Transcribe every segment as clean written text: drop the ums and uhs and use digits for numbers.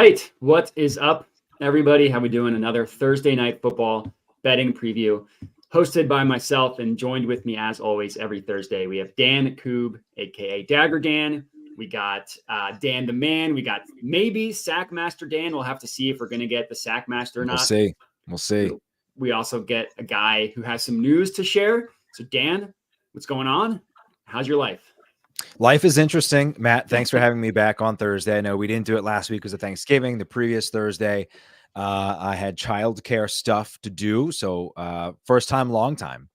right. What is up, everybody? How we doing? Another Thursday night football betting preview hosted by myself and joined with me as always every Thursday. We have Dan Koob, aka Dagger Dan. We got Dan the Man. We got maybe Sackmaster Dan. We'll have to see if we're going to get the Sackmaster or not. We'll see. We also get a guy who has some news to share. So Dan, what's going on? How's your life? Life is interesting. Matt, thanks for having me back on Thursday. I know we didn't do it last week because of Thanksgiving. The previous Thursday, I had childcare stuff to do. So first time, long time.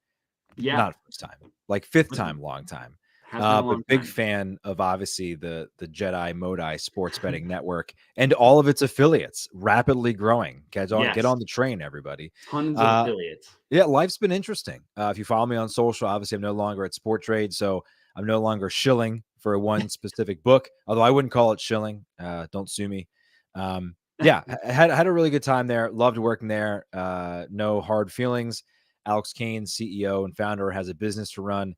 Yeah. Not first time, like fifth time, long time. But big fan of obviously the Jedi Modi Sports Betting Network and all of its affiliates, rapidly growing. Get on the train, everybody. Tons of affiliates. Yeah, life's been interesting. If you follow me on social, obviously I'm no longer at Sport Trade, so I'm no longer shilling for one specific book, although I wouldn't call it shilling. Don't sue me. Yeah, had a really good time there. Loved working there. No hard feelings. Alex Kane, CEO and founder, has a business to run.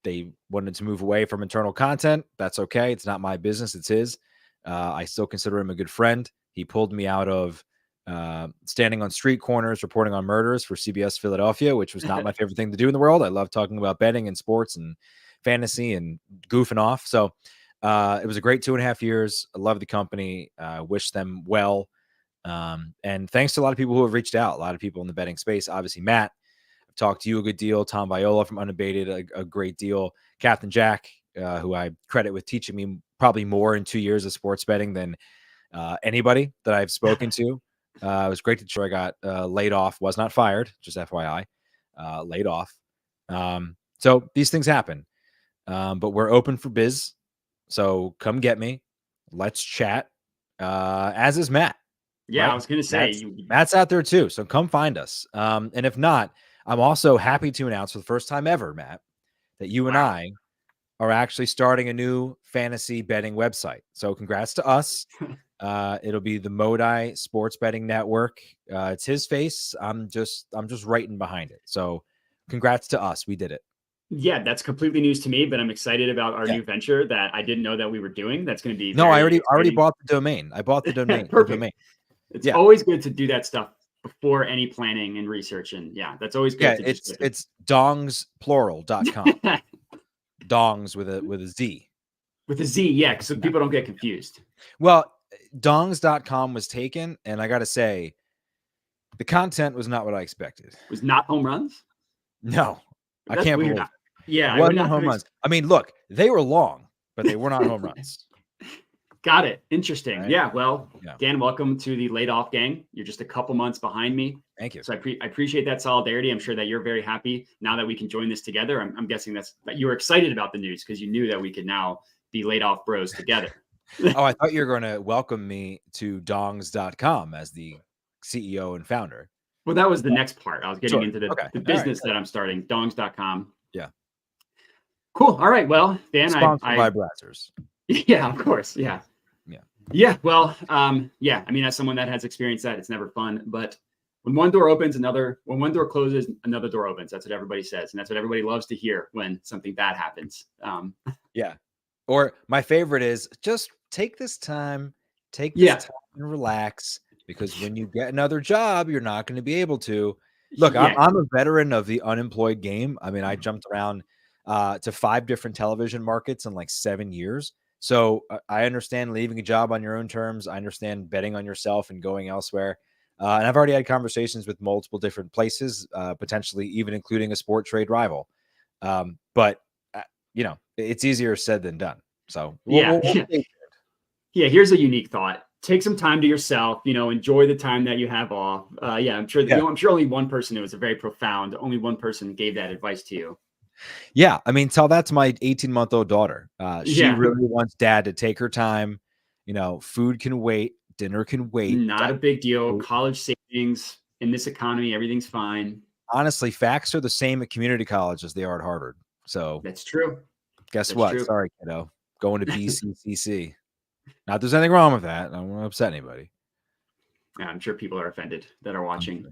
They wanted to move away from internal content. That's okay. It's not my business. It's his. I still consider him a good friend. He pulled me out of standing on street corners, reporting on murders for CBS Philadelphia, which was not my favorite thing to do in the world. I love talking about betting and sports and fantasy and goofing off. So it was a great 2.5 years. I love the company. Wish them well. And thanks to a lot of people who have reached out, a lot of people in the betting space. Obviously, Matt, I've talked to you a good deal. Tom Viola from Unabated, a great deal. Captain Jack, who I credit with teaching me probably more in 2 years of sports betting than anybody that I've spoken to. It was great to sure I got laid off. Was not fired, just FYI. Laid off. So these things happen. But we're open for biz. So come get me. Let's chat. As is Matt. Yeah, right? I was going to say. Matt's out there too. So come find us. And if not, I'm also happy to announce for the first time ever, Matt, that you and I are actually starting a new fantasy betting website. So congrats to us. It'll be the Modi Sports Betting Network. It's his face. I'm just writing behind it. So congrats to us. We did it. Yeah, that's completely news to me, but I'm excited about our new venture that I didn't know that we were doing. That's going to be I already bought the domain. I bought the domain. Perfect. It's always good to do that stuff before any planning and research. And yeah, that's always good. Yeah, it's dongsplural.com. Dongs with a Z. With a Z, yeah, so people don't get confused. Well, dongs.com was taken, and I got to say, the content was not what I expected. It was not home runs? No. That's I can't weird. believe it. Yeah. It wasn't home runs. I mean, look, they were long, but they were not home runs. Got it. Interesting. Right? Yeah. Well, yeah. Dan, welcome to the laid off gang. You're just a couple months behind me. Thank you. So I appreciate that solidarity. I'm sure that you're very happy now that we can join this together. I'm guessing that you were excited about the news because you knew that we could now be laid off bros together. Oh, I thought you were going to welcome me to dongs.com as the CEO and founder. Well, that was the next part. I was getting into the business that I'm starting, dongs.com. Yeah. Cool. All right. Well, Dan, sponsored by Brazzers. Yeah, of course. Yeah. Yeah. Well, yeah. I mean, as someone that has experienced that, it's never fun. But when one door opens, when one door closes, another door opens. That's what everybody says. And that's what everybody loves to hear when something bad happens. Yeah. Or my favorite is just take this time and relax, because when you get another job, you're not going to be able to. Look, I'm a veteran of the unemployed game. I mean, I jumped around to 5 different television markets in like 7 years. So I understand leaving a job on your own terms. I understand betting on yourself and going elsewhere. And I've already had conversations with multiple different places, potentially even including a sport trade rival. But it's easier said than done. So here's a unique thought. Take some time to yourself, enjoy the time that you have off. I'm sure only one person, it was a very profound, only one person gave that advice to you. Yeah. I mean, tell that to my 18-month-old daughter. She really wants dad to take her time. Food can wait. Dinner can wait. Not a big deal. College savings in this economy, everything's fine. Honestly, facts are the same at community college as they are at Harvard. So that's true. Guess what? True. Sorry, kiddo. Going to BCCC. Not there's anything wrong with that. I don't want to upset anybody. Yeah, I'm sure people are offended that are watching.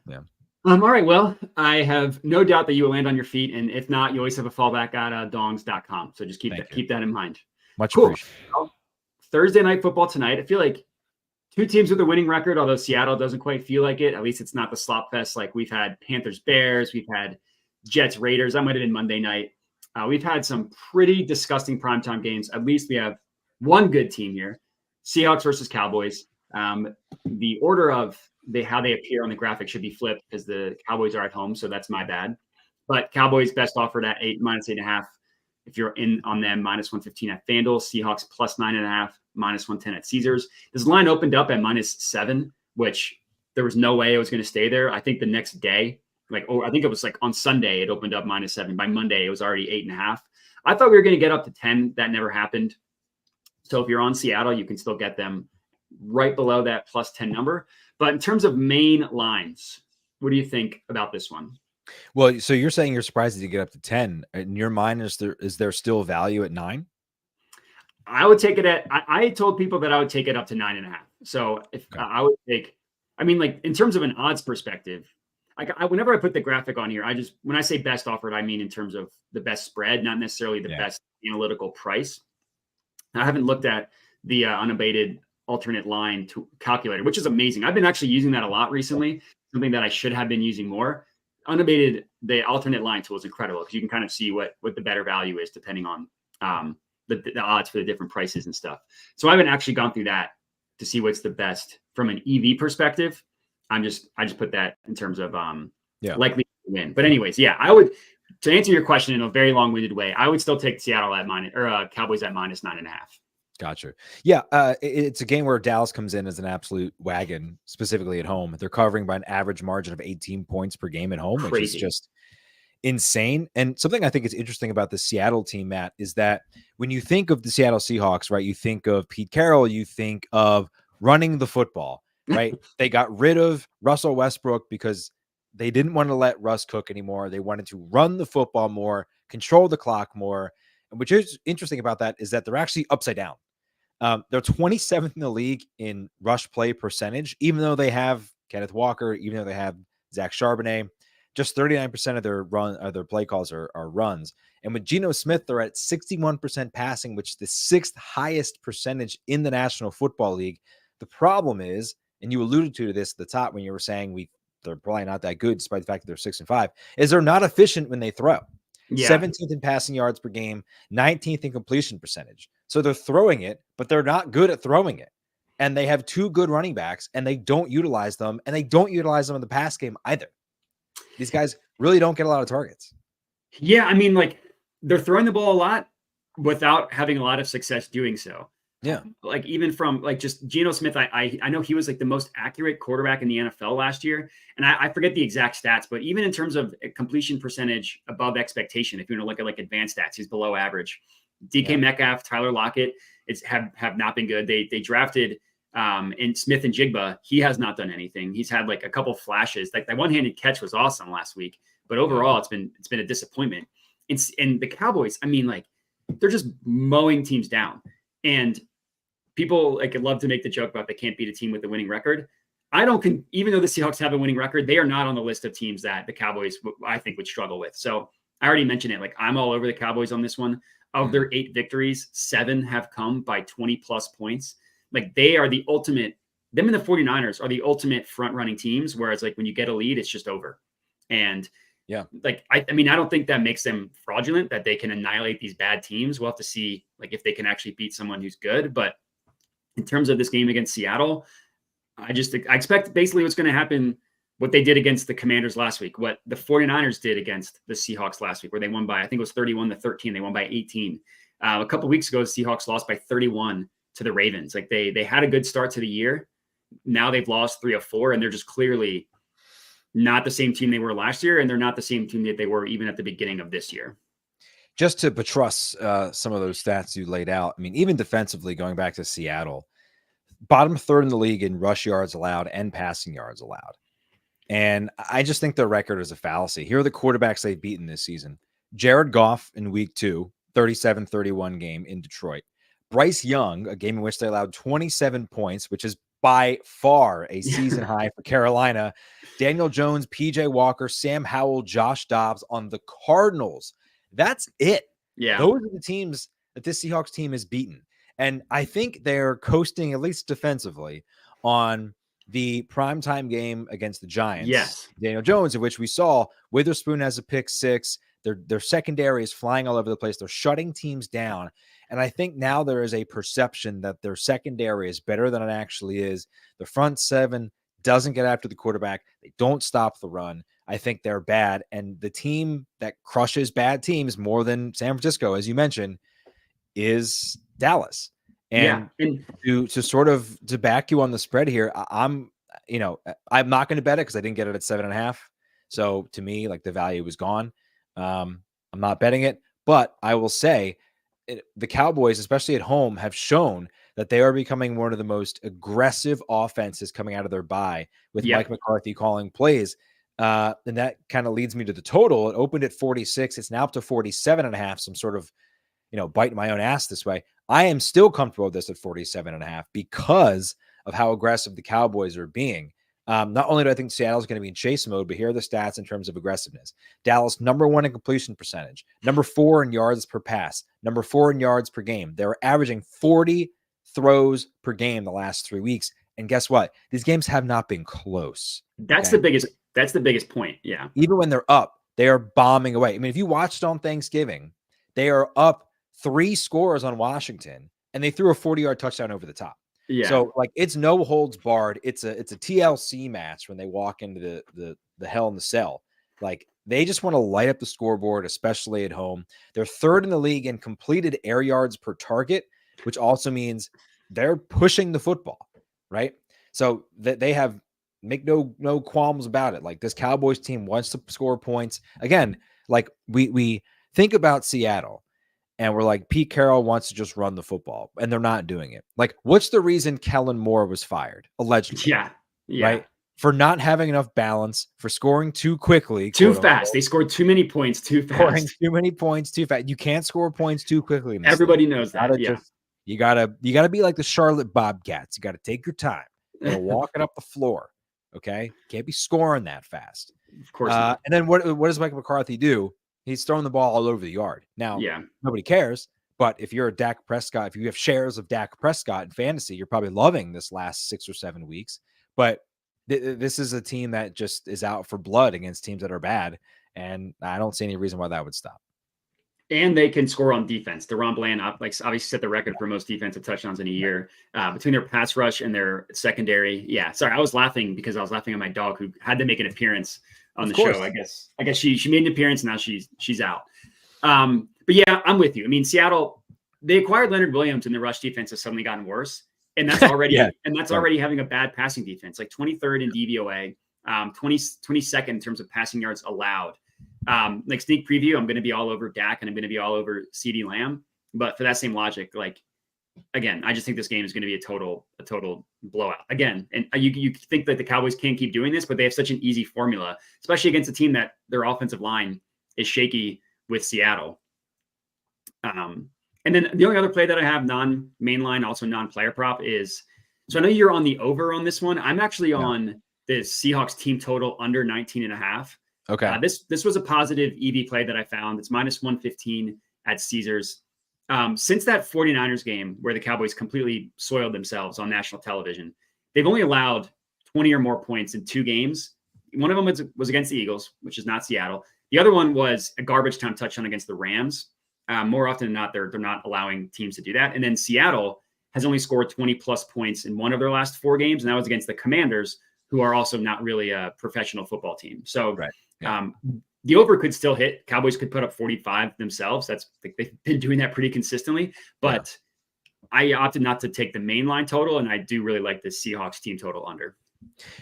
Yeah. All right. Well, I have no doubt that you will land on your feet. And if not, you always have a fallback at dongs.com. So just keep that in mind. Much appreciated. Well, Thursday night football tonight. I feel like two teams with a winning record, although Seattle doesn't quite feel like it. At least it's not the slop fest like we've had Panthers, Bears, we've had Jets, Raiders. That might have been Monday night. We've had some pretty disgusting primetime games. At least we have one good team here, Seahawks versus Cowboys. The order of how they appear on the graphic should be flipped because the Cowboys are at home, so that's my bad. But Cowboys best offered at -8.5. If you're in on them, -115 at FanDuel. Seahawks +9.5, -110 at Caesars. This line opened up at -7, which there was no way it was going to stay there. I think the next day, I think it was on Sunday, it opened up -7. By Monday, it was already 8.5. I thought we were going to get up to 10. That never happened. So if you're on Seattle, you can still get them right below that +10 number. But in terms of main lines, what do you think about this one? Well, so you're saying you're surprised that you get up to 10. In your mind, is there still value at 9? I would take it at. I told people that I would take it up to 9.5. So if I would take, in terms of an odds perspective, whenever I put the graphic on here, when I say best offered, I mean in terms of the best spread, not necessarily the best analytical price. I haven't looked at the unabated alternate line to calculator, which is amazing. I've been actually using that a lot recently. Something that I should have been using more. Unabated, the alternate line tool is incredible because you can kind of see what the better value is depending on the odds for the different prices and stuff. So I haven't actually gone through that to see what's the best from an EV perspective. I just put that in terms of likely to win. But anyways, I would, to answer your question in a very long-winded way, I would still take Seattle at Cowboys at -9.5. Gotcha. Yeah, it's a game where Dallas comes in as an absolute wagon, specifically at home. They're covering by an average margin of 18 points per game at home, which is just insane. And something I think is interesting about the Seattle team, Matt, is that when you think of the Seattle Seahawks, right, you think of Pete Carroll, you think of running the football, right? They got rid of Russell Westbrook because they didn't want to let Russ cook anymore. They wanted to run the football more, control the clock more. And which is interesting about that is that they're actually upside down. They're 27th in the league in rush play percentage, even though they have Kenneth Walker, even though they have Zach Charbonnet. Just 39% of their play calls are runs. And with Geno Smith, they're at 61% passing, which is the 6th highest percentage in the National Football League. The problem is, and you alluded to this at the top when you were saying they're probably not that good, despite the fact that they're 6-5, is they're not efficient when they throw. 17th in passing yards per game, 19th in completion percentage. So they're throwing it, but they're not good at throwing it. And they have 2 good running backs, and they don't utilize them, and they don't utilize them in the pass game either. These guys really don't get a lot of targets. Yeah, they're throwing the ball a lot without having a lot of success doing so. Yeah. Even from just Geno Smith, I know he was the most accurate quarterback in the NFL last year. And I forget the exact stats, but even in terms of completion percentage above expectation, if you want to look at advanced stats, he's below average. DK Metcalf, Tyler Lockett have not been good. They drafted in Smith and Jigba. He has not done anything. He's had a couple flashes. That one-handed catch was awesome last week, but overall it's been a disappointment. And the Cowboys, they're just mowing teams down. And people love to make the joke about they can't beat a team with a winning record. Even though the Seahawks have a winning record, they are not on the list of teams that the Cowboys I think would struggle with. So I already mentioned it. I'm all over the Cowboys on this one. Of their 8 victories, 7 have come by 20 plus points. They are the ultimate. Them and the 49ers are the ultimate front running teams. Whereas when you get a lead, it's just over. And I don't think that makes them fraudulent that they can annihilate these bad teams. We'll have to see if they can actually beat someone who's good. But in terms of this game against Seattle, I expect basically what's going to happen, what they did against the Commanders last week, what the 49ers did against the Seahawks last week, where they won by, I think it was 31-13. They won by 18. A couple of weeks ago, the Seahawks lost by 31 to the Ravens. They had a good start to the year. Now they've lost 3 of 4, and they're just clearly not the same team they were last year, and they're not the same team that they were even at the beginning of this year. Just to buttress some of those stats you laid out, even defensively, going back to Seattle, bottom 3rd in the league in rush yards allowed and passing yards allowed. And I just think their record is a fallacy. Here are the quarterbacks they've beaten this season. Jared Goff in week 2, 37-31 game in Detroit. Bryce Young, a game in which they allowed 27 points, which is by far a season high for Carolina. Daniel Jones, PJ Walker, Sam Howell, Josh Dobbs on the Cardinals. That's it. Yeah. Those are the teams that this Seahawks team has beaten. And I think they're coasting, at least defensively, on the primetime game against the Giants. Yes. Daniel Jones, of which we saw Witherspoon has a pick six. Their secondary is flying all over the place. They're shutting teams down. And I think now there is a perception that their secondary is better than it actually is. The front seven doesn't get after the quarterback. They don't stop the run. I think they're bad. And the team that crushes bad teams more than San Francisco, as you mentioned, is Dallas. And to sort of to back you on the spread here, I'm not going to bet it because I didn't get it at 7.5. So to me, like, the value was gone. I'm not betting it, but I will say the Cowboys, especially at home, have shown that they are becoming one of the most aggressive offenses coming out of their bye with Mike McCarthy calling plays. And that kind of leads me to the total. It opened at 46. It's now up to 47.5. Some sort of, biting my own ass this way. I am still comfortable with this at 47.5 because of how aggressive the Cowboys are being. Not only do I think Seattle's going to be in chase mode, but here are the stats in terms of aggressiveness. Dallas, number 1 in completion percentage, number 4 in yards per pass, number 4 in yards per game. They're averaging 40 throws per game the last 3 weeks. And guess what? These games have not been close. That's the biggest point. Yeah. Even when they're up, they are bombing away. I mean, if you watched on Thanksgiving, they are up 3 scores on Washington, and they threw a 40-yard touchdown over the top. Yeah. So, like, it's no holds barred. It's a TLC match when they walk into the Hell in the Cell. Like, they just want to light up the scoreboard, especially at home. They're 3rd in the league in completed air yards per target, which also means they're pushing the football, right? So that they have make no qualms about it. Like, this Cowboys team wants to score points. Again, like, we think about Seattle. And we're like, Pete Carroll wants to just run the football, and they're not doing it. Like, what's the reason Kellen Moore was fired? Allegedly. Yeah. Right? For not having enough balance, for scoring too quickly. Too fast. They scored too many points too fast. Scoring too many points too fast. You can't score points too quickly. Everybody knows that. You gotta be like the Charlotte Bobcats. You gotta take your time. You gotta walk it up the floor. Okay? Can't be scoring that fast. Of course not. And then what does Mike McCarthy do? He's throwing the ball all over the yard. Now, nobody cares. But if you're a Dak Prescott, if you have shares of Dak Prescott in fantasy, you're probably loving this last 6 or 7 weeks. But this is a team that just is out for blood against teams that are bad. And I don't see any reason why that would stop. And they can score on defense. DeRon Bland obviously set the record for most defensive touchdowns in a year between their pass rush and their secondary. Yeah, sorry, I was laughing because I was laughing at my dog who had to make an appearance on the show. I guess she made an appearance and now she's out. But yeah, I'm with you. I mean, Seattle, they acquired Leonard Williams and the rush defense has suddenly gotten worse. And that's already already having a bad passing defense, like 23rd in DVOA, 22nd in terms of passing yards allowed. Like, sneak preview, I'm going to be all over Dak and I'm going to be all over CeeDee Lamb. But for that same logic, like, again, I just think this game is going to be a total blowout again. And you think that the Cowboys can't keep doing this, but they have such an easy formula, especially against a team that their offensive line is shaky with Seattle. And then the only other play that I have non-mainline, also non-player prop is, so I know you're on the over on this one. I'm actually on the Seahawks team total under 19.5. Okay. This was a positive EV play that I found. It's minus 115 at Caesars. Since that 49ers game where the Cowboys completely soiled themselves on national television, they've only allowed 20 or more points in 2 games. One of them was against the Eagles, which is not Seattle. The other one was a garbage time touchdown against the Rams. More often than not, they're not allowing teams to do that. And then Seattle has only scored 20 plus points in one of their last 4 games, and that was against the Commanders, who are also not really a professional football team. So the over could still hit. Cowboys could put up 45 themselves. They've been doing that pretty consistently. But I opted not to take the main line total, and I do really like the Seahawks team total under.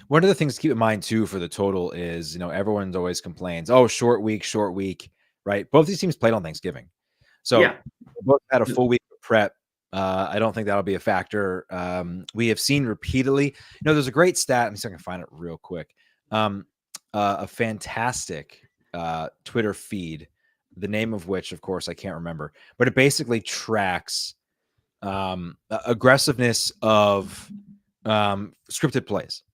One of the things to keep in mind too for the total is, everyone's always complains, oh, short week, right? Both these teams played on Thanksgiving. So they both had a full week of prep. I don't think that'll be a factor. We have seen repeatedly, there's a great stat. Let me see if I can find it real quick. A fantastic Twitter feed, the name of which, of course, I can't remember, but it basically tracks aggressiveness of scripted plays.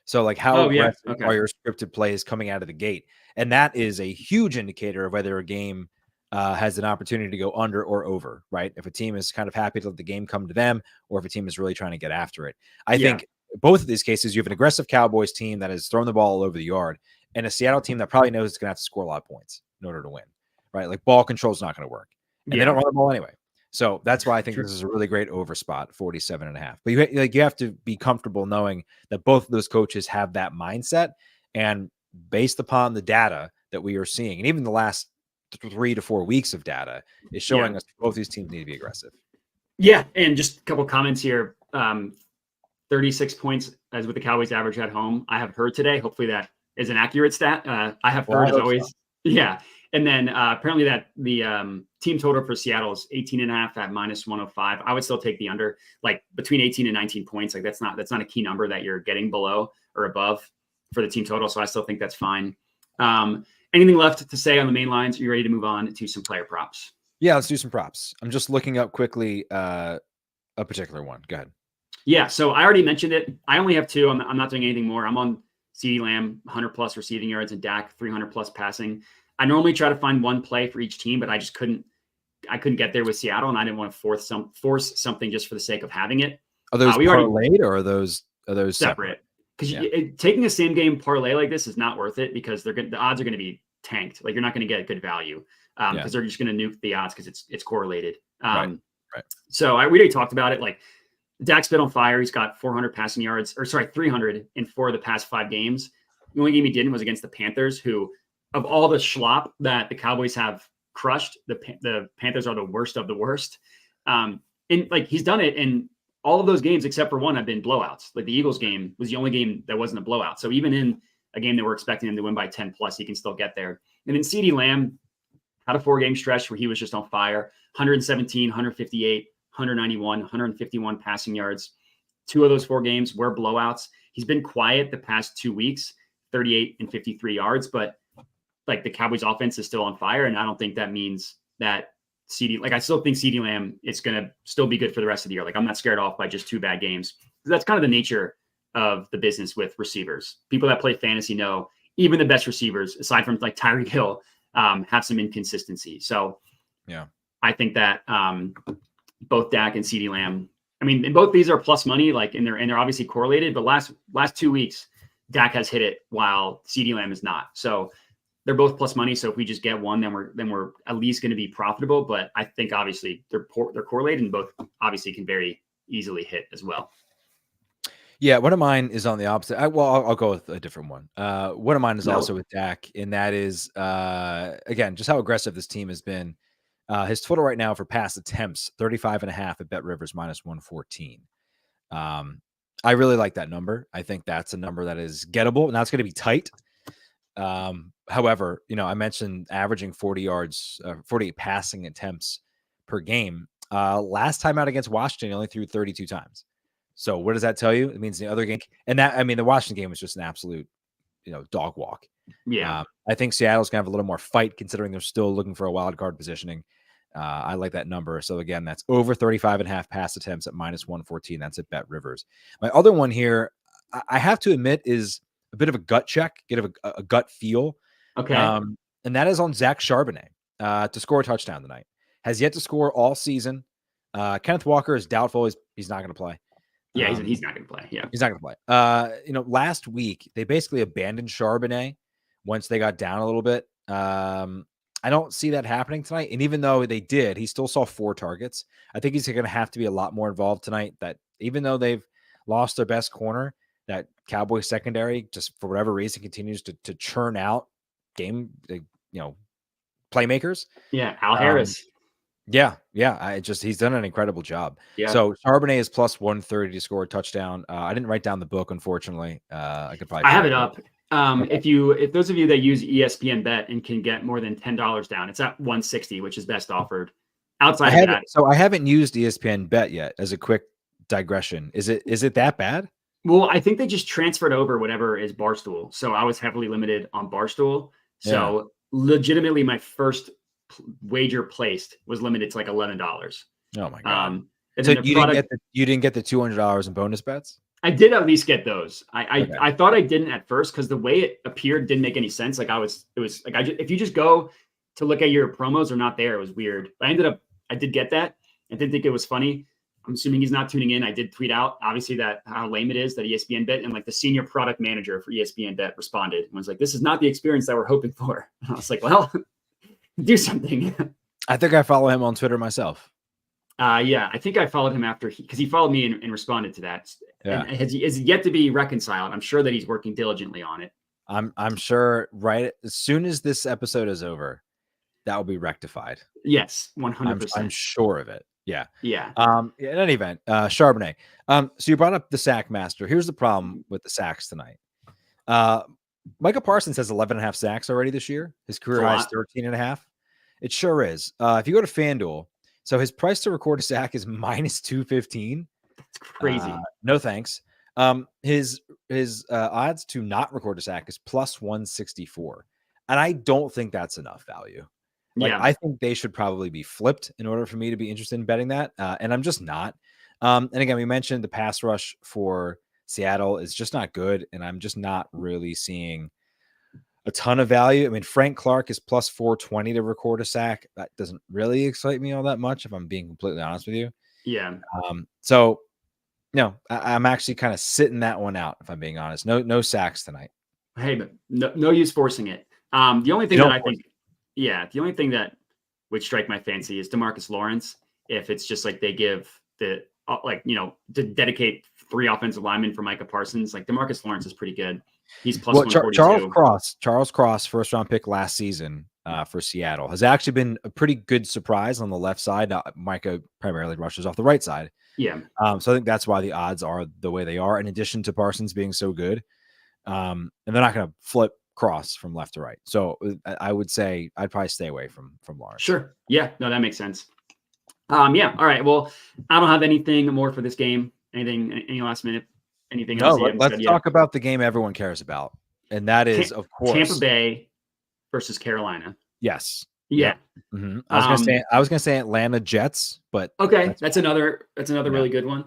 So, like, how aggressive are your scripted plays coming out of the gate? And that is a huge indicator of whether a game has an opportunity to go under or over, right? If a team is kind of happy to let the game come to them, or if a team is really trying to get after it. I think both of these cases, you have an aggressive Cowboys team that has thrown the ball all over the yard, and a Seattle team that probably knows it's going to have to score a lot of points in order to win, right? Like ball control is not going to work, and they don't run the ball anyway. So that's why I think this is a really great over spot, 47.5. But you have to be comfortable knowing that both of those coaches have that mindset, and based upon the data that we are seeing, and even the last 3 to 4 weeks of data is showing us both these teams need to be aggressive. Yeah, and just a couple comments here. 36 points as with the Cowboys average at home. I have heard today. Hopefully that is an accurate stat. I have heard as always. So. Yeah. And then apparently that the team total for Seattle is 18.5 at -105. I would still take the under, like between 18 and 19 points. Like that's not a key number that you're getting below or above for the team total. So I still think that's fine. Anything left to say on the main lines? Are you ready to move on to some player props? Yeah, let's do some props. I'm just looking up quickly a particular one. Go ahead. Yeah, so I already mentioned it. I only have two. I'm not doing anything more. I'm on CeeDee Lamb, 100+ receiving yards, and Dak, 300+ passing. I normally try to find one play for each team, but I just couldn't get there with Seattle, and I didn't want to force something just for the sake of having it. Are those parlayed or are those separate? Because taking a same game parlay like this is not worth it because the odds are going to be tanked. Like you're not going to get a good value because they're just going to nuke the odds because it's correlated. Right. So we already talked about it. Like Dak's been on fire. He's got 400 passing yards, 300 in 4 of the past 5 games. The only game he didn't was against the Panthers, who, of all the schlop that the Cowboys have crushed, the Panthers are the worst of the worst. And like he's done it in all of those games except for one have been blowouts. Like the Eagles game was the only game that wasn't a blowout. So even in a game that we're expecting him to win by 10+, he can still get there. And then CeeDee Lamb had a 4-game stretch where he was just on fire. 117, 158, 191, 151 passing yards. 2 of those 4 games were blowouts. He's been quiet the past 2 weeks, 38 and 53 yards, but like the Cowboys offense is still on fire. And I don't think that means that I still think CeeDee Lamb is going to still be good for the rest of the year. Like I'm not scared off by just 2 bad games. That's kind of the nature of the business with receivers. People that play fantasy know even the best receivers, aside from like Tyreek Hill, have some inconsistency. So yeah, I think that both Dak and CeeDee Lamb, I mean, and both these are plus money, like, and they're obviously correlated, but last 2 weeks, Dak has hit it while CeeDee Lamb is not. So they're both plus money. So if we just get one, then we're at least going to be profitable. But I think obviously they're correlated and both obviously can very easily hit as well. Yeah, one of mine is on the opposite. I'll go with a different one. One of mine is also with Dak, and that is again just how aggressive this team has been. His total right now for pass attempts 35.5 at Bet Rivers -114. I really like that number. I think that's a number that is gettable. Now it's going to be tight. However, I mentioned averaging 48 passing attempts per game. Last time out against Washington, he only threw 32 times. So what does that tell you? It means the other game, and that, I mean, the Washington game was just an absolute, dog walk. Yeah. I think Seattle's gonna have a little more fight considering they're still looking for a wild card positioning. I like that number. So again, that's over 35.5 pass attempts at -114. That's at Bet Rivers. My other one here, I have to admit, is a bit of a gut check, get a gut feel. Okay. And that is on Zach Charbonnet to score a touchdown tonight. Has yet to score all season. Kenneth Walker is doubtful. He's not going to play. Yeah, he's not going to play. Yeah, he's not going to play. Last week they basically abandoned Charbonnet once they got down a little bit. I don't see that happening tonight. And even though they did, he still saw 4 targets. I think he's going to have to be a lot more involved tonight. That even though they've lost their best corner, that Cowboys secondary just for whatever reason continues to churn out playmakers. Yeah, Al Harris. Yeah. He's done an incredible job. Yeah. So Charbonnet is plus 130 to score a touchdown. I didn't write down the book, unfortunately. I have it up. If those of you that use ESPN Bet and can get more than $10 down, it's at 160, which is best offered. Outside of that, so I haven't used ESPN Bet yet. As a quick digression, is it that bad? Well, I think they just transferred over whatever is Barstool. So I was heavily limited on Barstool. So legitimately, my first wager placed was limited to like $11. Oh my god! And so you didn't get the $200 in bonus bets? I did at least get those. I thought I didn't at first because the way it appeared didn't make any sense. Like it was like if you just go to look at your promos are not there. It was weird. But I did get that. I did think it was funny. I'm assuming he's not tuning in. I did tweet out, obviously, that how lame it is that ESPN Bet, and like the senior product manager for ESPN Bet responded and was like, "This is not the experience that we're hoping for." And I was like, "Well, do something." I think I follow him on Twitter myself. Yeah, I think I followed him after because he followed me and responded to that. Yeah. And has yet to be reconciled. I'm sure that he's working diligently on it. I'm sure right as soon as this episode is over, that will be rectified. Yes, 100%. I'm sure of it. Yeah. Yeah. In any event, Charbonnet. So you brought up the sack master. Here's the problem with the sacks tonight. Micah Parsons has 11.5 sacks already this year. His career high is 13.5. It sure is. If you go to FanDuel, so his price to record a sack is -215. It's crazy. No thanks. His odds to not record a sack is +164. And I don't think that's enough value. Like, yeah. I think they should probably be flipped in order for me to be interested in betting that. And I'm just not. And again, we mentioned the pass rush for Seattle is just not good. And I'm just not really seeing a ton of value. I mean, Frank Clark is +420 to record a sack. That doesn't really excite me all that much, if I'm being completely honest with you. Yeah. So, no, I'm actually kind of sitting that one out, if I'm being honest. No sacks tonight. Hey, but no use forcing it. The only thing that I think, the only thing that would strike my fancy is DeMarcus Lawrence. If it's just like they give to dedicate 3 offensive linemen for Micah Parsons, like DeMarcus Lawrence is pretty good. He's +142. Charles Cross, first round pick last season for Seattle, has actually been a pretty good surprise on the left side. Micah primarily rushes off the right side. Yeah. So I think that's why the odds are the way they are, in addition to Parsons being so good. And they're not going to flip Cross from left to right. So I would say I'd probably stay away from Lawrence. Sure. Yeah. No, that makes sense. Yeah. All right. Well, I don't have anything more for this game. Any last minute? Anything else? Let's talk about the game everyone cares about. And that is, of course, Tampa Bay versus Carolina. Yes. Yeah. Mm-hmm. I was gonna say Atlanta Jets, but okay, that's another really good one.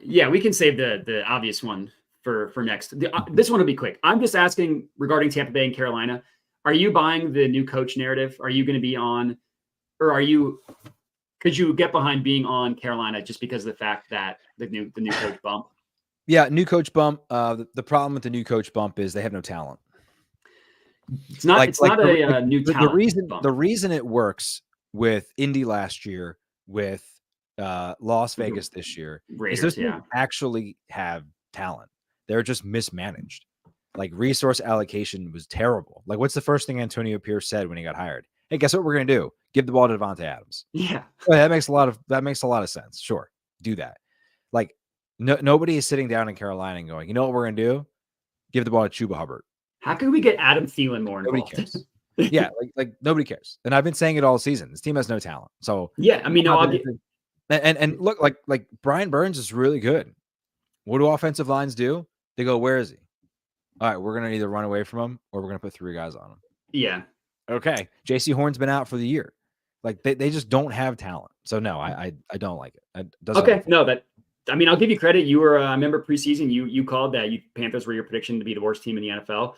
Yeah, we can save the obvious one for next. This one will be quick. I'm just asking regarding Tampa Bay and Carolina. Are you buying the new coach narrative? Are you going to be on, or could you get behind being on Carolina just because of the fact that the new coach bump? Yeah, new coach bump. The problem with the new coach bump is they have no talent. It's not a new talent. The reason it works with Indy last year, with Las Vegas this year, Raiders, is those actually have talent. They're just mismanaged. Like, resource allocation was terrible. Like, what's the first thing Antonio Pierce said when he got hired? Hey, guess what we're gonna do? Give the ball to Devontae Adams. Yeah, well, that makes a lot of sense. Sure, do that. Like, nobody is sitting down in Carolina and going, you know what we're gonna do? Give the ball to Chuba Hubbard. How can we get Adam Thielen more involved? Nobody cares. Yeah, like nobody cares. And I've been saying it all season. This team has no talent. So yeah, I mean, and look, like Brian Burns is really good. What do offensive lines do? They go, where is he? All right, we're gonna either run away from him or we're gonna put 3 guys on him. Yeah. Okay. JC Horn's been out for the year. Like, they just don't have talent. So no, I don't like it. Okay. No, I'll give you credit. You were, I remember preseason, you called that Panthers were your prediction to be the worst team in the NFL.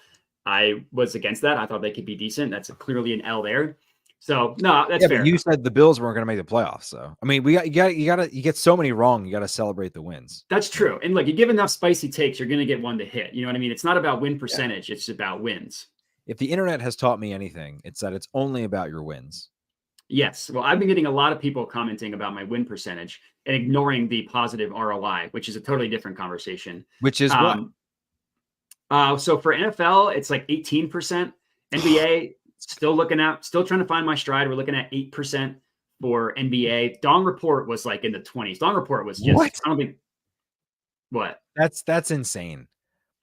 I was against that. I thought they could be decent. That's clearly an L there. So no, that's fair. But you said the Bills weren't going to make the playoffs. So I mean, you get so many wrong. You got to celebrate the wins. That's true. And look, you give enough spicy takes, you're going to get one to hit. You know what I mean? It's not about win percentage. Yeah. It's about wins. If the internet has taught me anything, it's that it's only about your wins. Yes. Well, I've been getting a lot of people commenting about my win percentage and ignoring the positive ROI, which is a totally different conversation. Which is what? So for NFL, it's like 18%. NBA, still trying to find my stride. We're looking at 8% for NBA. Dong Report was like in the 20s. Dong Report was just, what? I don't think, what? That's insane.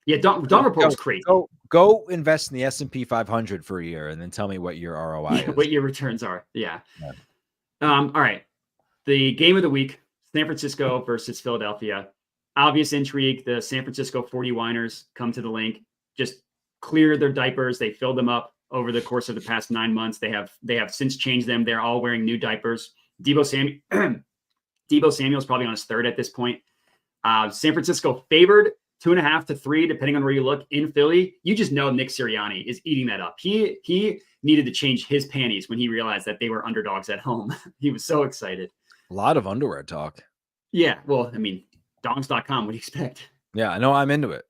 Yeah, Dong Report was crazy. Go invest in the S&P 500 for a year and then tell me what your ROI is. What your returns are. Yeah. All right. The game of the week, San Francisco versus Philadelphia. Obvious intrigue. The San Francisco 49ers come to the link, just clear their diapers. They filled them up over the course of the past 9 months. They have since changed them. They're all wearing new diapers. Deebo Samuel's probably on his 3rd at this point. San Francisco favored 2.5 to 3, depending on where you look in Philly, you just know Nick Sirianni is eating that up. He needed to change his panties when he realized that they were underdogs at home. He was so excited. A lot of underwear talk. Yeah. Well, I mean, dongs.com, what do you expect? Yeah, I know, I'm into it.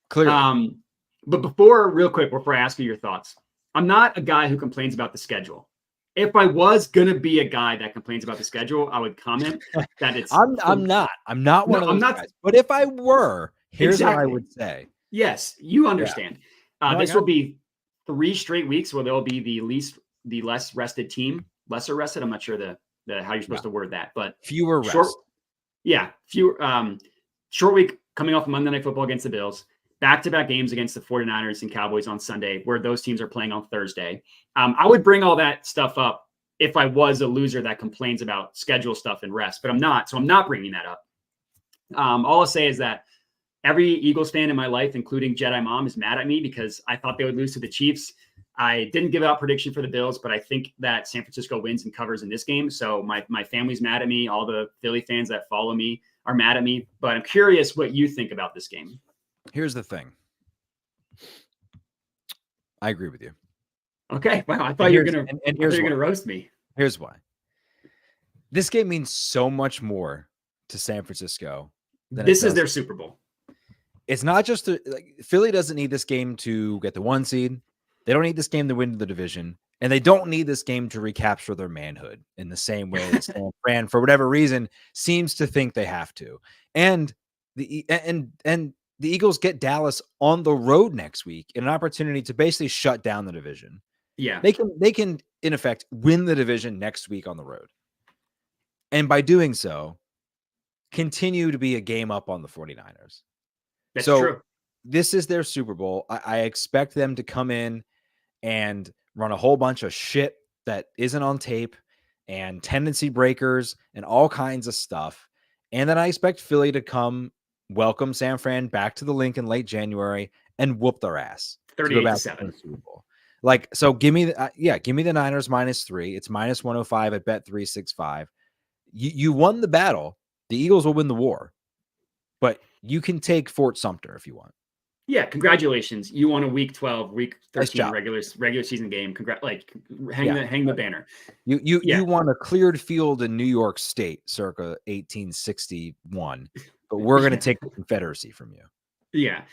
Clearly. But real quick, before I ask you your thoughts, I'm not a guy who complains about the schedule. If I was gonna be a guy that complains about the schedule, I would comment that it's. I'm not one of those guys. But if I were, here's what I would say. Yes, you understand. Yeah. This will be 3 straight weeks where there'll be the less rested team, lesser rested. I'm not sure the how you're supposed to word that, but fewer rest. Short week coming off of Monday Night Football against the Bills. Back-to-back games against the 49ers and Cowboys on Sunday, where those teams are playing on Thursday. I would bring all that stuff up if I was a loser that complains about schedule stuff and rest, but I'm not. So I'm not bringing that up. All I'll say is that every Eagles fan in my life, including Jedi Mom, is mad at me because I thought they would lose to the Chiefs. I didn't give out prediction for the Bills, but I think that San Francisco wins and covers in this game. So my family's mad at me. All the Philly fans that follow me are mad at me. But I'm curious what you think about this game. Here's the thing. I agree with you. Okay. Wow. I thought you were going to roast me. Here's why. This game means so much more to San Francisco. This is their Super Bowl. It's not just Philly doesn't need this game to get the 1 seed. They don't need this game to win the division. And they don't need this game to recapture their manhood in the same way that San Fran, for whatever reason, seems to think they have to. And the Eagles get Dallas on the road next week in an opportunity to basically shut down the division. Yeah. They can in effect win the division next week on the road. And by doing so, continue to be a game up on the 49ers. That's true. This is their Super Bowl. I expect them to come in and run a whole bunch of shit that isn't on tape and tendency breakers and all kinds of stuff. And then I expect Philly to come welcome San Fran back to the link in late January and whoop their ass. 38-7. Super Bowl. So give me the Niners -3. It's -105 at Bet365. You won the battle. The Eagles will win the war, but you can take Fort Sumter if you want. Yeah, congratulations! You won a Week 12, Week 13 regular season game. Hang the banner. You won a cleared field in New York State, circa 1861. But we're going to take the Confederacy from you. Yeah.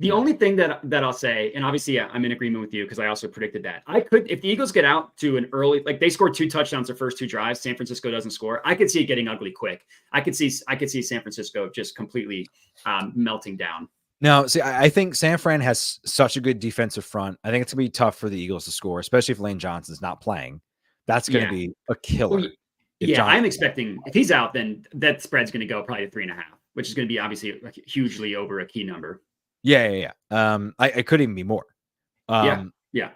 The only thing that I'll say, and obviously I'm in agreement with you because I also predicted that. If the Eagles get out to an early, they scored 2 touchdowns their first 2 drives, San Francisco doesn't score. I could see it getting ugly quick. I could see San Francisco just completely melting down. Now, see, I think San Fran has such a good defensive front. I think it's going to be tough for the Eagles to score, especially if Lane Johnson's not playing. That's going to be a killer. I'm expecting if he's out, then that spread's going to go probably to 3.5, which is going to be obviously hugely over a key number. Yeah. I could even be more. Yeah.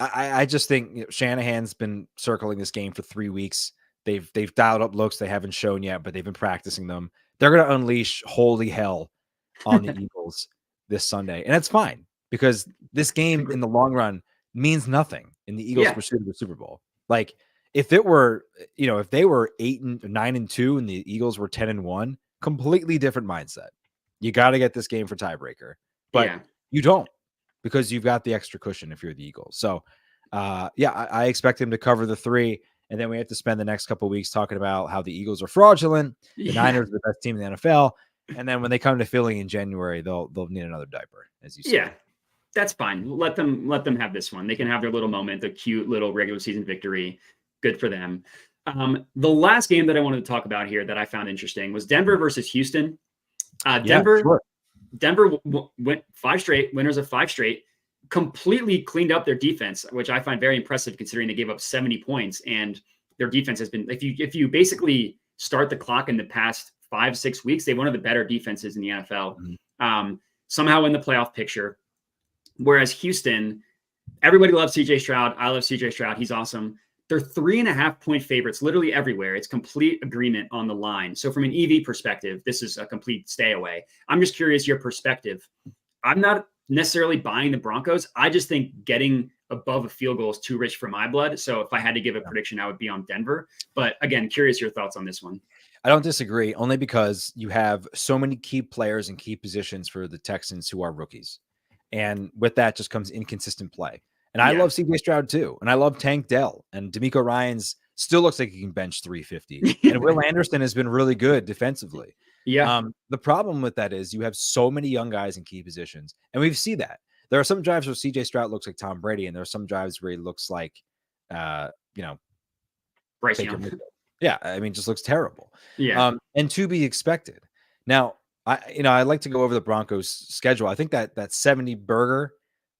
I just think Shanahan's been circling this game for 3 weeks. They've dialed up looks they haven't shown yet, but they've been practicing them. They're going to unleash holy hell on the Eagles this Sunday, and that's fine because this game in the long run means nothing in the Eagles' pursuit of the Super Bowl. If it were, if they were 9-2 and the Eagles were 10-1, completely different mindset. You got to get this game for tiebreaker, but you don't because you've got the extra cushion if you're the Eagles. So, I expect him to cover the 3, and then we have to spend the next couple of weeks talking about how the Eagles are fraudulent. The Niners are the best team in the NFL, and then when they come to Philly in January, they'll need another diaper, as you said. Yeah, that's fine. Let them have this one. They can have their little moment, the cute little regular season victory. Good for them. The last game that I wanted to talk about here that I found interesting was Denver versus Houston. Denver went 5 straight, winners of 5 straight, completely cleaned up their defense, which I find very impressive considering they gave up 70 points. And their defense has been, if you basically start the clock in the past 5-6 weeks, they're one of the better defenses in the NFL. Somehow in the playoff picture. Whereas Houston, everybody loves CJ Stroud. I love CJ Stroud. He's awesome. They're 3.5 point favorites, literally everywhere. It's complete agreement on the line. So from an EV perspective, this is a complete stay away. I'm just curious your perspective. I'm not necessarily buying the Broncos. I just think getting above a field goal is too rich for my blood. So if I had to give a prediction, I would be on Denver. But again, curious your thoughts on this one. I don't disagree, only because you have so many key players and key positions for the Texans who are rookies. And with that just comes inconsistent play. And I love CJ Stroud too. And I love Tank Dell. And D'Amico Ryans still looks like he can bench 350. And Will Anderson has been really good defensively. Yeah. The problem with that is you have so many young guys in key positions. And we see that. There are some drives where CJ Stroud looks like Tom Brady, and there are some drives where he looks like, Bryce Baker Young. Mayfield. Yeah, I mean, just looks terrible. Yeah. And to be expected. Now, I like to go over the Broncos' schedule. I think that 70 burger.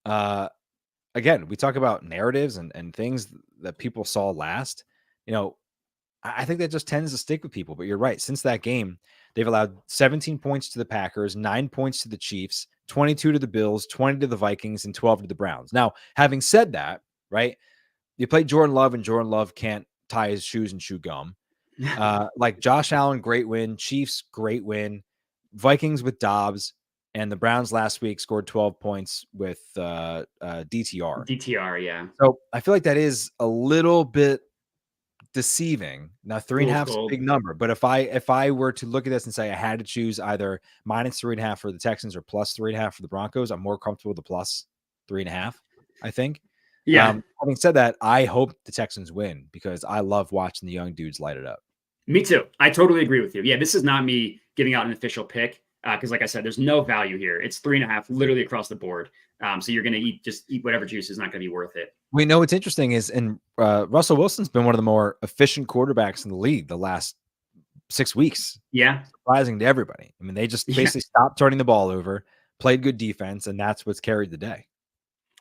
Again, we talk about narratives and things that people saw last. I think that just tends to stick with people. But you're right. Since that game, they've allowed 17 points to the Packers, 9 points to the Chiefs, 22 to the Bills, 20 to the Vikings, and 12 to the Browns. Now, having said that, right, you play Jordan Love, and Jordan Love can't tie his shoes and chew gum. Like Josh Allen, great win. Chiefs, great win. Vikings with Dobbs, and the Browns last week scored 12 points with DTR. DTR, yeah. So I feel like that is a little bit deceiving. Now 3.5 is a big number, but if I were to look at this and say I had to choose either -3.5 for the Texans or +3.5 for the Broncos, I'm more comfortable with the +3.5, I think. Yeah. Having said that, I hope the Texans win because I love watching the young dudes light it up. Me too. I totally agree with you. Yeah, this is not me giving out an official pick because, like I said, there's no value here. It's 3.5 literally across the board. So you're going to eat whatever juice is not going to be worth it. We know what's interesting is, and Russell Wilson's been one of the more efficient quarterbacks in the league the last 6 weeks. Yeah. Surprising to everybody. I mean, they just basically stopped turning the ball over, played good defense, and that's what's carried the day.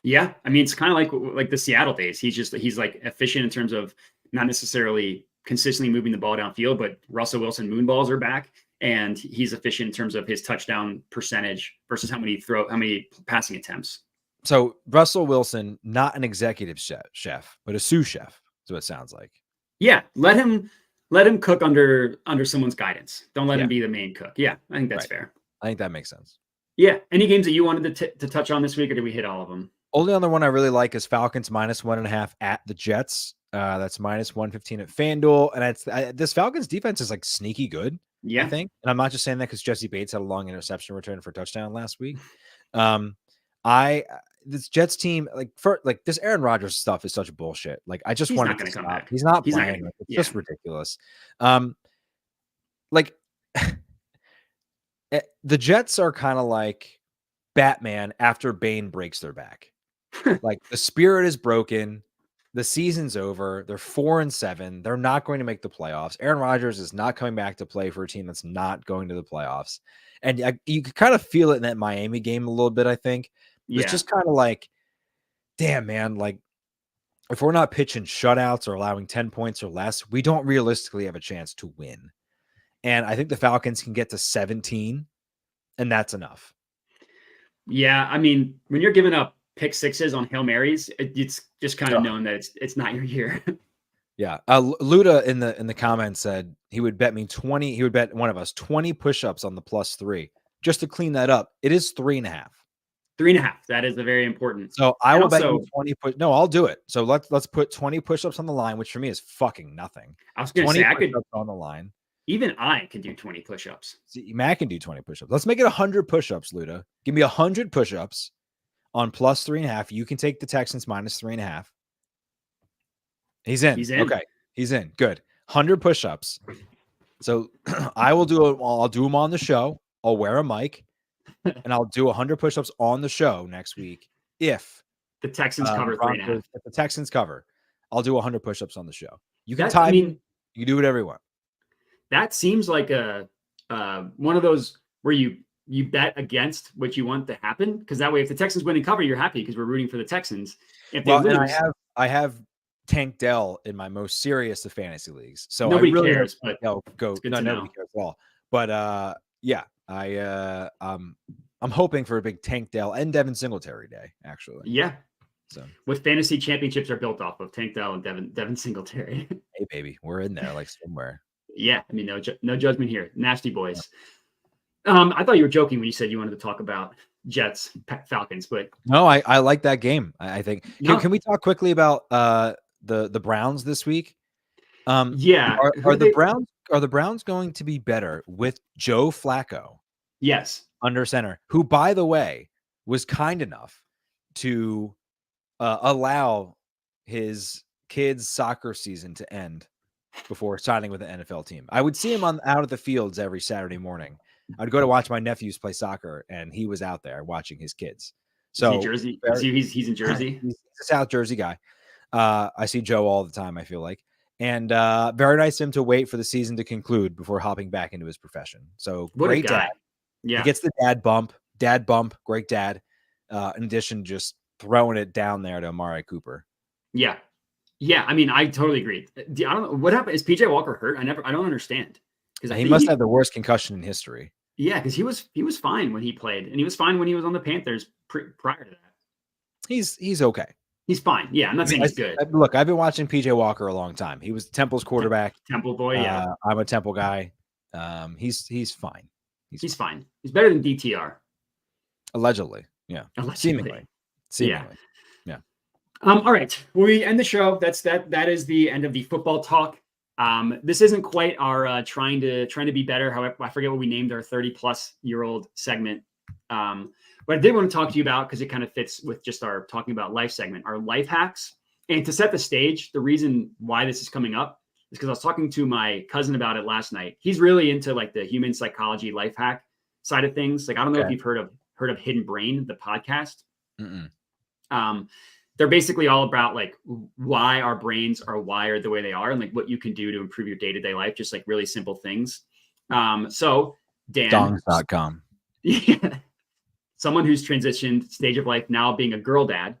Yeah. I mean, it's kind of like the Seattle days. He's like efficient in terms of not necessarily consistently moving the ball downfield, but Russell Wilson moonballs are back, and he's efficient in terms of his touchdown percentage versus how many passing attempts. So Russell Wilson, not an executive chef, but a sous chef is what it sounds like. Yeah. Let him cook under someone's guidance. Don't let him be the main cook. Yeah. I think that's fair. I think that makes sense. Yeah. Any games that you wanted to touch on this week, or did we hit all of them? Only other one I really like is Falcons -1.5 at the Jets. That's -115 at FanDuel. And this Falcons defense is like sneaky good, I think. And I'm not just saying that because Jesse Bates had a long interception return for a touchdown last week. This Jets team, this Aaron Rodgers stuff is such bullshit. Like, I just want to come back. He's not playing. It's just ridiculous. The Jets are kind of like Batman after Bane breaks their back. Like, the spirit is broken. The season's over. They're 4-7. They're not going to make the playoffs. Aaron Rodgers is not coming back to play for a team that's not going to the playoffs. And you could kind of feel it in that Miami game a little bit, I think. It's just kind of like, damn, man, like, if we're not pitching shutouts or allowing 10 points or less, we don't realistically have a chance to win. And I think the Falcons can get to 17, and that's enough. Yeah, I mean, when you're giving up pick sixes on Hail Marys, it's just kind of known that it's not your year. Yeah. Luda in the comments said he would bet me 20. He would bet one of us 20 push-ups on the +3 just to clean that up. It is 3.5. 3.5. That is very important. So I will bet you 20 No, I'll do it. So let's put 20 push-ups on the line, which for me is fucking nothing. I was going to say I could on the line. Even I can do 20 push-ups. See, Matt can do 20 push-ups. Let's make it 100 push-ups, Luda. Give me 100 push-ups on +3.5. You can take the Texans -3.5. He's in. Okay. He's in. Good. 100 push-ups. So I will do it. I'll do them on the show. I'll wear a mic, and I'll do 100 push-ups on the show next week. If the Texans cover 3.5. If the Texans cover, I'll do 100 push-ups on the show. You can time me. You can do whatever you want. That seems like a one of those where you bet against what you want to happen, because that way, if the Texans win and cover, you're happy because we're rooting for the Texans. If they lose, and I have Tank Dell in my most serious of fantasy leagues, so nobody really cares. But nobody cares at all. But I'm hoping for a big Tank Dell and Devin Singletary day, actually. Yeah. So what fantasy championships are built off of Tank Dell and Devin Singletary. Hey, baby, we're in there like somewhere. Yeah, I mean, no judgment here. Nasty boys. Yeah. I thought you were joking when you said you wanted to talk about Jets Falcons, but no, I like that game. I think. Can we talk quickly about the Browns this week? Yeah, are the Browns the Browns going to be better with Joe Flacco Yes. under center, who, by the way, was kind enough to allow his kids' soccer season to end before signing with the NFL team? I would see him out of the fields every Saturday morning. I'd go to watch my nephews play soccer, and he was out there watching his kids. So is he Jersey? He's in Jersey. He's a South Jersey guy. I see Joe all the time, I feel like. And very nice of him to wait for the season to conclude before hopping back into his profession. So What great a guy. dad. Yeah. He gets the dad bump, great dad. In addition, just throwing it down there to Amari Cooper. Yeah. Yeah. I mean, I totally agree. I don't know what happened. Is PJ Walker hurt? I don't understand. Because he must have the worst concussion in history. Yeah, because he was fine when he played, and he was fine when he was on the Panthers prior to that. He's okay. He's fine. Yeah, I'm not saying he's good. Look, I've been watching PJ Walker a long time. He was Temple's quarterback. Temple boy, yeah. I'm a Temple guy. He's fine. He's fine. He's better than DTR. Allegedly. Yeah. Allegedly. Seemingly. Yeah. All right. We end the show. That is the end of the football talk. This isn't quite our trying to be better. However, I forget what we named our 30-plus-year-old segment. But I did want to talk to you about, because it kind of fits with just our talking about life segment, our life hacks. And to set the stage, the reason why this is coming up is because I was talking to my cousin about it last night. He's really into like the human psychology life hack side of things. Like, I don't know if you've heard of Hidden Brain, the podcast. They're basically all about like why our brains are wired the way they are and like what you can do to improve your day-to-day life, just like really simple things. So Dan, Dongs.com. Yeah. Someone who's transitioned stage of life now being a girl dad.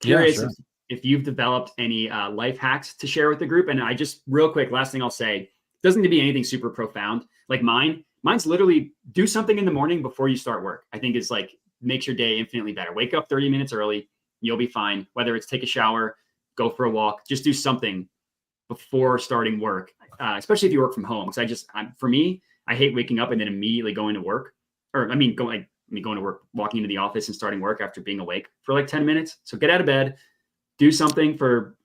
Curious if you've developed any life hacks to share with the group. And I just real quick, last thing I'll say, doesn't need to be anything super profound. Like mine's literally do something in the morning before you start work. I think it's like makes your day infinitely better. Wake up 30 minutes early. You'll be fine. Whether it's take a shower, go for a walk, just do something before starting work, especially if you work from home. Because for me, I hate waking up and then immediately going to work. Going to work, walking into the office and starting work after being awake for like 10 minutes. So get out of bed, do something for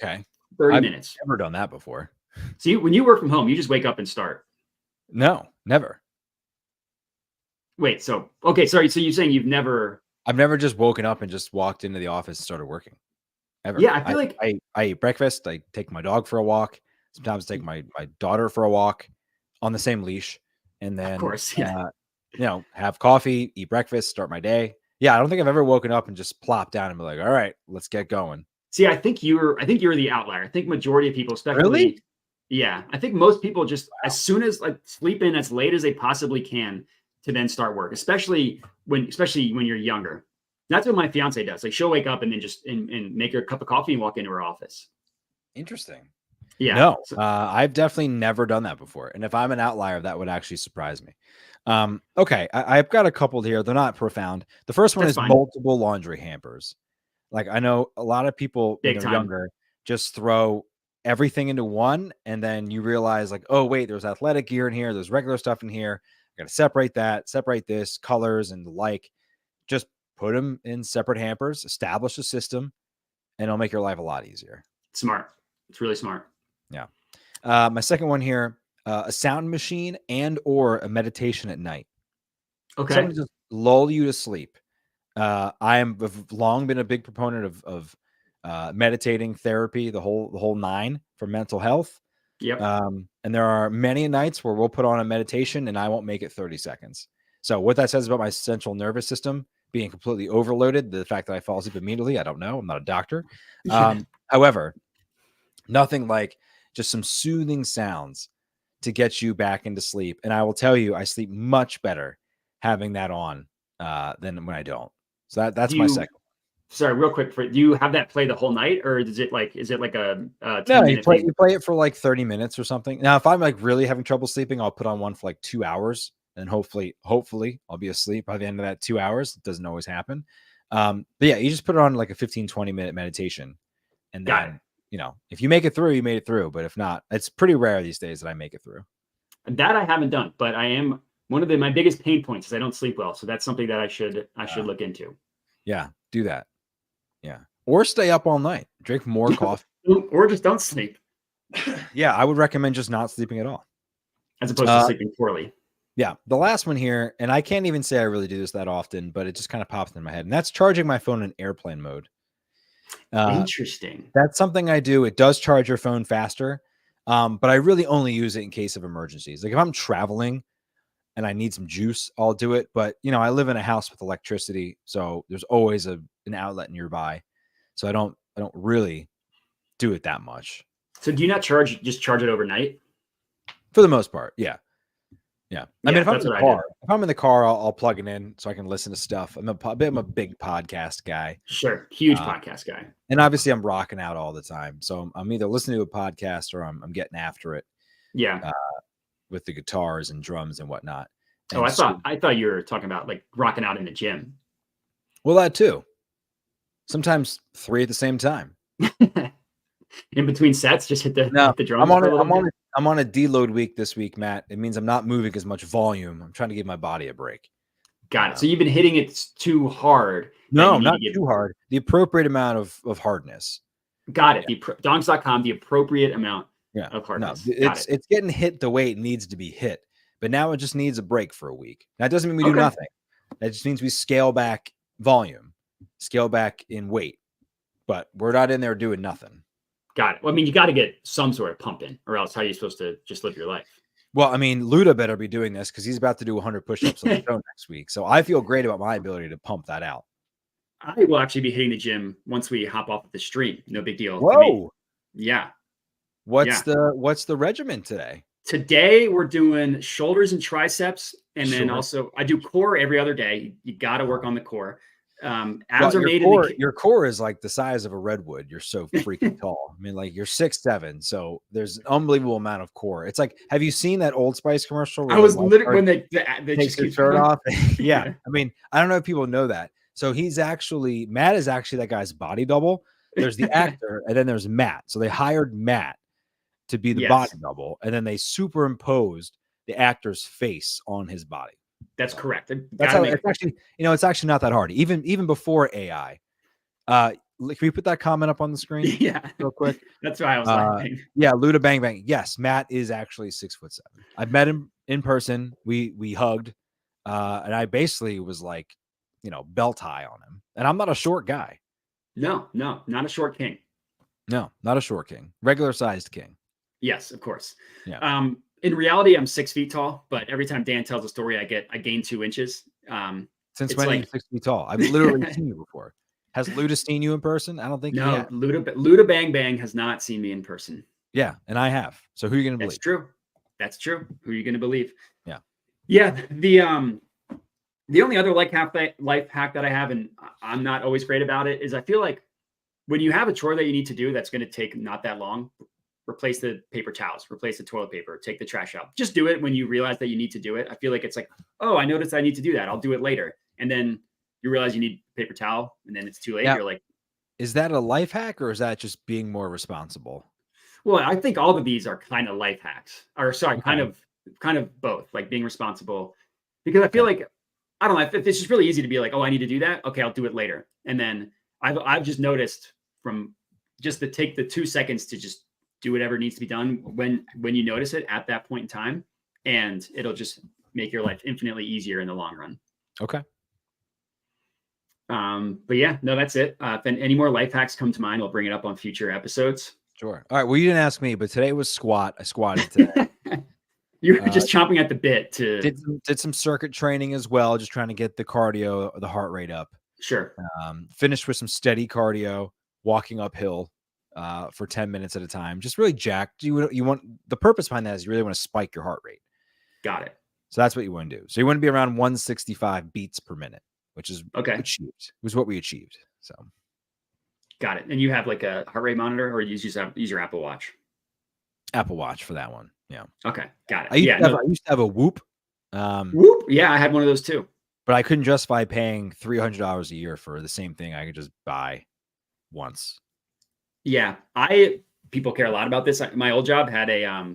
30 minutes. I've never done that before. So when you work from home, you just wake up and start. No, never. Wait, so sorry. So you're saying I've never just woken up and just walked into the office and started working. Ever. Yeah, I feel like I eat breakfast. I take my dog for a walk. Sometimes take my daughter for a walk on the same leash. And then, of course, have coffee, eat breakfast, start my day. Yeah, I don't think I've ever woken up and just plopped down and be like, all right, let's get going. See, I think you're the outlier. I think majority of people, especially, really? Yeah, I think most people just as soon as like sleep in as late as they possibly can to then start work, especially when you're younger. That's what my fiance does. Like she'll wake up and then just and make her a cup of coffee and walk into her office. Interesting. Yeah. No, I've definitely never done that before. And if I'm an outlier, that would actually surprise me. Okay. I've got a couple here. They're not profound. The first one is multiple laundry hampers. Like I know a lot of people when they're younger just throw everything into one. And then you realize like, oh wait, there's athletic gear in here. There's regular stuff in here. I got to separate this, colors and the like. Just put them in separate hampers, establish a system, and it'll make your life a lot easier. Smart. It's really smart. Yeah. My second one here, a sound machine and or a meditation at night. Okay. Something to just lull you to sleep. I've long been a big proponent of meditating therapy, the whole nine for mental health. Yep. And there are many nights where we'll put on a meditation and I won't make it 30 seconds. So what that says about my central nervous system being completely overloaded, the fact that I fall asleep immediately, I don't know. I'm not a doctor. However, nothing like just some soothing sounds to get you back into sleep. And I will tell you, I sleep much better having that on than when I don't. So that's my second. Sorry, real quick. Do you have that play the whole night, or is it like a 10 no? You play it for like 30 minutes or something. Now, if I'm like really having trouble sleeping, I'll put on one for like 2 hours, and hopefully I'll be asleep by the end of that 2 hours. It doesn't always happen. But yeah, you just put it on like a 15-20 minute meditation, and then if you make it through, you made it through. But if not, it's pretty rare these days that I make it through. That I haven't done, but I am one of my biggest pain points is I don't sleep well. So that's something that I should look into. Yeah, do that. Yeah. Or stay up all night, drink more coffee. Or just don't sleep. Yeah, I would recommend just not sleeping at all. as opposed to sleeping poorly. Yeah. The last one here, and I can't even say I really do this that often, but it just kind of pops in my head, and that's charging my phone in airplane mode. Interesting. That's something I do. It does charge your phone faster, but I really only use it in case of emergencies. Like if I'm traveling and I need some juice, I'll do it. But I live in a house with electricity, so there's always an outlet nearby. So I don't really do it that much. So do you not just charge it overnight? For the most part, yeah. I mean, if I'm in the car, I'll plug it in so I can listen to stuff. I'm a big podcast guy. Sure, huge podcast guy. And obviously, I'm rocking out all the time, so I'm either listening to a podcast or I'm getting after it. Yeah, with the guitars and drums and whatnot. And I thought you were talking about like rocking out in the gym. Well, that too. Sometimes 3 at the same time. In between sets, just hit the drums. I'm on a deload week this week, Matt. It means I'm not moving as much volume. I'm trying to give my body a break. Got it. So you've been hitting it too hard. No, not too hard. The appropriate amount of hardness. Got it. Donks.com, the appropriate amount of hardness. No, it's getting hit the way it needs to be hit. But now it just needs a break for a week. That doesn't mean we do nothing. That just means we scale back volume, scale back in weight. But we're not in there doing nothing. Got it. Well, I mean, you got to get some sort of pump in, or else how are you supposed to just live your life? Well, I mean, Luda better be doing this because he's about to do 100 push-ups on the show next week. So I feel great about my ability to pump that out. I will actually be hitting the gym once we hop off the stream. No big deal. Whoa. Yeah. What's the regimen today? Today we're doing shoulders and triceps, and then also I do core every other day. You got to work on the core. Abs are made your core is like the size of a redwood. You're so freaking tall. I mean, like you're 6'7", so there's an unbelievable amount of core. It's like, have you seen that Old Spice commercial? I was literally when they take their shirt off. Yeah. I mean, I don't know if people know that. So Matt is actually that guy's body double. There's the actor, and then there's Matt. So they hired Matt to be the body double, and then they superimposed the actor's face on his body. That's correct. That's how it's actually, it's actually not that hard. Even before AI. Can we put that comment up on the screen? Yeah, real quick. That's why I was laughing. Yeah, Luda Bang Bang. Yes, Matt is actually 6'7". I've met him in person. We hugged, and I basically was like, belt high on him. And I'm not a short guy. No, not a short king. No, not a short king. Regular sized king. Yes, of course. Yeah. In reality, I'm 6 feet tall, but every time Dan tells a story, I gain 2 inches. Since when are you 6 feet tall? I've literally seen you before. Has Luda seen you in person? I don't think. No, Luda Bang Bang has not seen me in person. Yeah, and I have. So who are you going to believe? That's true. Who are you going to believe? Yeah. Yeah. The only other life hack that I have, and I'm not always great about it, is I feel like when you have a chore that you need to do that's going to take not that long, replace the paper towels, replace the toilet paper, take the trash out. Just do it when you realize that you need to do it. I feel like it's like, oh, I noticed I need to do that. I'll do it later. And then you realize you need paper towel, and then it's too late. Yeah. You're like, is that a life hack, or is that just being more responsible? Well, I think all of these are kind of life hacks, or sorry, kind of both, like being responsible, because I feel like, I don't know, if it's just really easy to be like, oh, I need to do that. Okay, I'll do it later. And then I've just noticed from just take the 2 seconds to just do whatever needs to be done when you notice it at that point in time, and it'll just make your life infinitely easier in the long run. Okay. But yeah, no, that's it. If any more life hacks come to mind, I'll bring it up on future episodes. Sure. All right. Well, you didn't ask me, but today was squat. I squatted today. You were just chomping at the bit to did some circuit training as well, just trying to get the cardio, the heart rate up. Sure. Finished with some steady cardio, walking uphill for 10 minutes at a time. Just really jacked. You want the purpose behind that is you really want to spike your heart rate. Got it. So that's what you want to do. So you want to be around 165 beats per minute, which is achieved. It was what we achieved. So got it. And you have like a heart rate monitor, or you use your Apple Watch? Apple Watch for that one. Yeah. Okay. Got it. I used to have a Whoop. Whoop. Yeah, I had one of those too. But I couldn't justify paying $300 a year for the same thing I could just buy once. Yeah. People care a lot about this. My old job had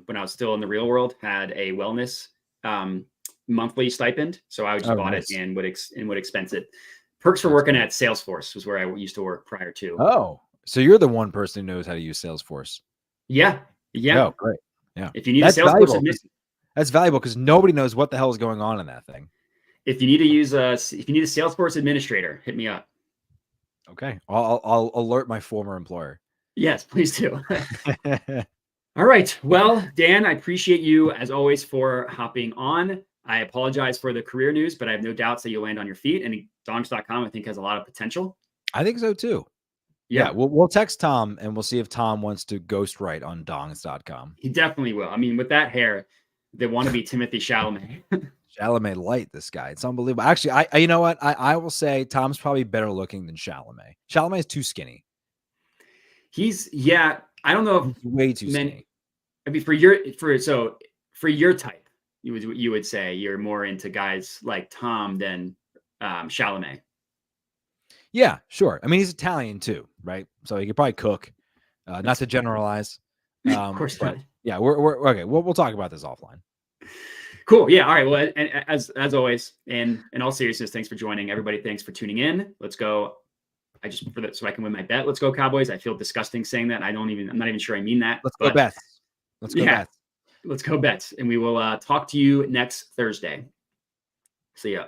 when I was still in the real world, had a wellness monthly stipend. So I just bought it and would expense it. Perks for working at Salesforce was where I used to work prior to. Oh, so you're the one person who knows how to use Salesforce. Yeah. Yeah. Oh, great. Yeah. If you need a Salesforce That's valuable because nobody knows what the hell is going on in that thing. If you need to use if you need a Salesforce administrator, hit me up. Okay, I'll alert my former employer. Yes, please do. All right. Well, Dan, I appreciate you as always for hopping on. I apologize for the career news, but I have no doubts that you'll land on your feet. And donks.com, I think, has a lot of potential. I think so too. Yeah, we'll text Tom and we'll see if Tom wants to ghostwrite on dongs.com. He definitely will. I mean, with that hair, they want to be Timothy Chalamet. Chalamet light, this guy. It's unbelievable. Actually, I you know what? I will say Tom's probably better looking than Chalamet. Chalamet is too skinny. I don't know if he's way too skinny. I mean, for your type, you would say you're more into guys like Tom than Chalamet. Yeah, sure. I mean, he's Italian too, right? So he could probably cook. Not to generalize. Of course not. Yeah, we're okay. We'll talk about this offline. Cool. Yeah. All right. Well, and as always, and in all seriousness, thanks for joining. Everybody, thanks for tuning in. Let's go. So I can win my bet. Let's go Cowboys. I feel disgusting saying that. I'm not even sure I mean that. Let's go Bets. Let's go Bets. Let's go Bets. And we will talk to you next Thursday. See ya.